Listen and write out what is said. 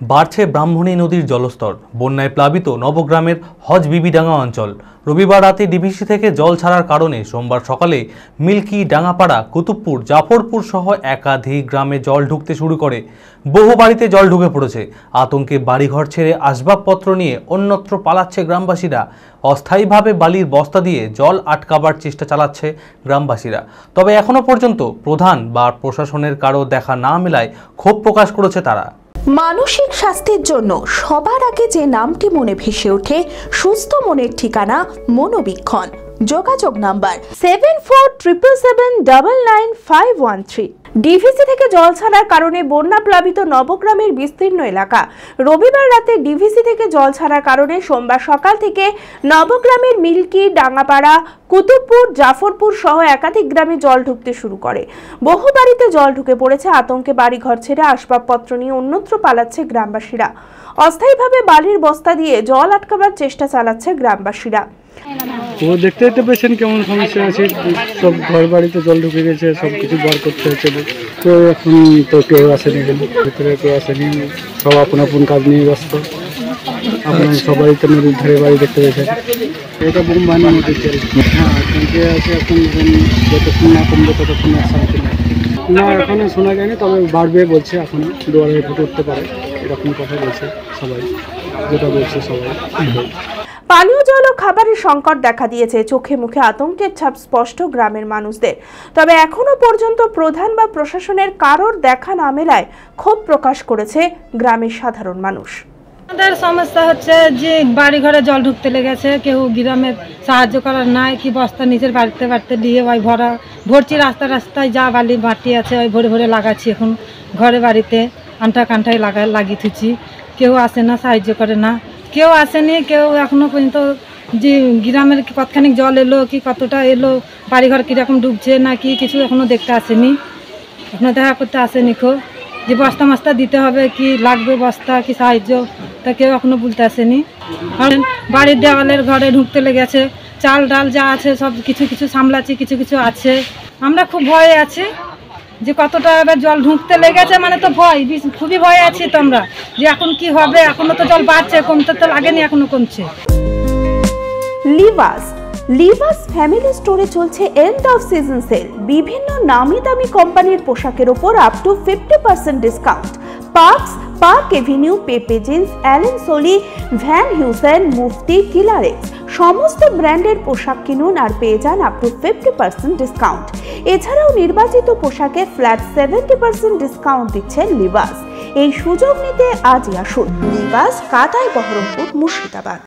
বাড়ছে ব্রাহ্মণী নদীর জলস্তর। বন্যায় প্লাবিত নবগ্রামের হজবিবিডাঙ্গা অঞ্চল। রবিবার রাতে ডিভিসি থেকে জল ছাড়ার কারণে সোমবার সকালে মিল্কি, ডাঙ্গাপাড়া, কুতুবপুর, জাফরপুর সহ একাধিক গ্রামে জল ঢুকতে শুরু করে। বহু বাড়িতে জল ঢুকে পড়েছে। আতঙ্কে বাড়িঘর ছেড়ে আসবাবপত্র নিয়ে অন্যত্র পালাচ্ছে গ্রামবাসীরা। অস্থায়ীভাবে বালির বস্তা দিয়ে জল আটকাবার চেষ্টা চালাচ্ছে গ্রামবাসীরা। তবে এখনো পর্যন্ত প্রধান বা প্রশাসনের কারো দেখা না মেলায় ক্ষোভ প্রকাশ করেছে তারা। মানসিক স্বাস্থ্যের জন্য সবার আগে যে নামটি মনে ভেসে ওঠে, সুস্থ মনের ঠিকানা মনোবীক্ষণ। যোগাযোগ নাম্বার 7477799513। ডিভিসি থেকে জল ছাড়ার কারণে বন্যা প্লাবিত নবগ্রামের বিস্তীর্ণ এলাকা। রবিবার রাতে ডিভিসি থেকে জল ছাড়ার কারণে সোমবার সকাল থেকে নবগ্রামের মিল্কি, ডাঙ্গাপাড়া, কুতুবপুর, জাফরপুর সহ একাধিক গ্রামে জল ঢুকতে শুরু করে। বহু বাড়িতে জল ঢুকে পড়েছে। আতঙ্কে বাড়িঘর ছেড়ে আসবাবপত্র নিয়ে অন্যত্র পালাচ্ছে গ্রামবাসীরা। অস্থায়ীভাবে বালির বস্তা দিয়ে জল আটকাবার চেষ্টা চালাচ্ছে গ্রামবাসীরা। ও দেখতে পেয়েছেন কেমন সমস্যা আছে, সব ঘর বাড়িতে জল ঢুকে গেছে, সব কিছু বার করতে হচ্ছে। তো এখন তো কেউ আসেনি, এখানে ভিতরে কেউ আসেনি, সব আপন আপন কাজ নিয়ে ব্যস্ত। আপনার সবাই তো নদীর ধারে বাড়ি দেখতে পেয়েছেন। এটা বোম্বানি নদীর জল। হ্যাঁ, ট্যাঙ্কে আছে। এখন যতক্ষণ না কমবে ততক্ষণ শান্তি নেই। না, এখনো শোনা যায়নি, তবে বাড়বে বলছে। এখন দুয়ারে ফুটে উঠতে পারে, এরকম কথা বলছে সবাই, যেটা বলছে সবাই। পানীয় জল ও খাবারের সংকট দেখা দিয়েছে। চোখে মুখে আতঙ্কের ছাপ স্পষ্ট গ্রামের মানুষদের। তবে এখনো পর্যন্ত প্রধান বা প্রশাসনের কারোর দেখা না মেলায় ক্ষোভ প্রকাশ করেছে গ্রামের সাধারণ মানুষ। আমাদের সমস্যা হচ্ছে যে বাড়ি ঘরে জল ঢুকতে লেগেছে, কেউ গ্রামে সাহায্য করার নাই। কি বস্তা নিজের বাড়িতে বাড়িতে দিয়ে ওই ভরছি, রাস্তায় যা বালি মাটি আছে ওই ভরে ভরে লাগাচ্ছি। এখন ঘরে বাড়িতে আন্টা কান্টায় লাগিয়ে থুচ্ছি। কেউ আসে না, সাহায্য করে না, কেউ আসেনি। কেউ এখনো পর্যন্ত যে গ্রামের কতখানি জল এলো, কি কতটা এলো, বাড়িঘর কীরকম ডুবছে না কি কিছু এখনো দেখতে আসেনি, এখনো দেখা করতে আসেনি। কেউ যে বস্তা মস্তা দিতে হবে, কি লাগবে বস্তা, কি সাহায্য, তা কেউ এখনো বলতে আসেনি। বাড়ির দেওয়ালের ঘরে ঢুকতে লেগেছে। চাল ডাল যা আছে সব কিছু কিছু সামলাচ্ছি, কিছু কিছু আছে। আমরা খুব ভয়ে আছি যে কতটা এবার জল ঢুকতে লেগেছে, মানে তো ভয়, খুবই ভয় আছি তো আমরা, যে এখন কি হবে। এখনো তো জল বাড়ছে, কমতে তো লাগেনি, এখনো কমছে। লিভাস ফ্যামিলি স্টোরে চলছে এন্ড অফ সিজন সেল। বিভিন্ন নামি দামি কোম্পানির পোশাকের উপর up to 50% discount. Park Avenue, Pepe Jeans, Allen Solly, Van Heusen, Mufti, কিলারেক্স সমস্ত ব্র্যান্ডের পোশাক কিনুন আর পেয়ে যান আপ টু 50% ডিসকাউন্ট। এছাড়াও নির্বাচিত পোশাকে ফ্ল্যাট 70% ডিসকাউন্ট দিচ্ছে লিভাস। এই সুযোগ নিতে আজই আসুন লিভাস, কাটাই, বহরমপুর, মুর্শিদাবাদ।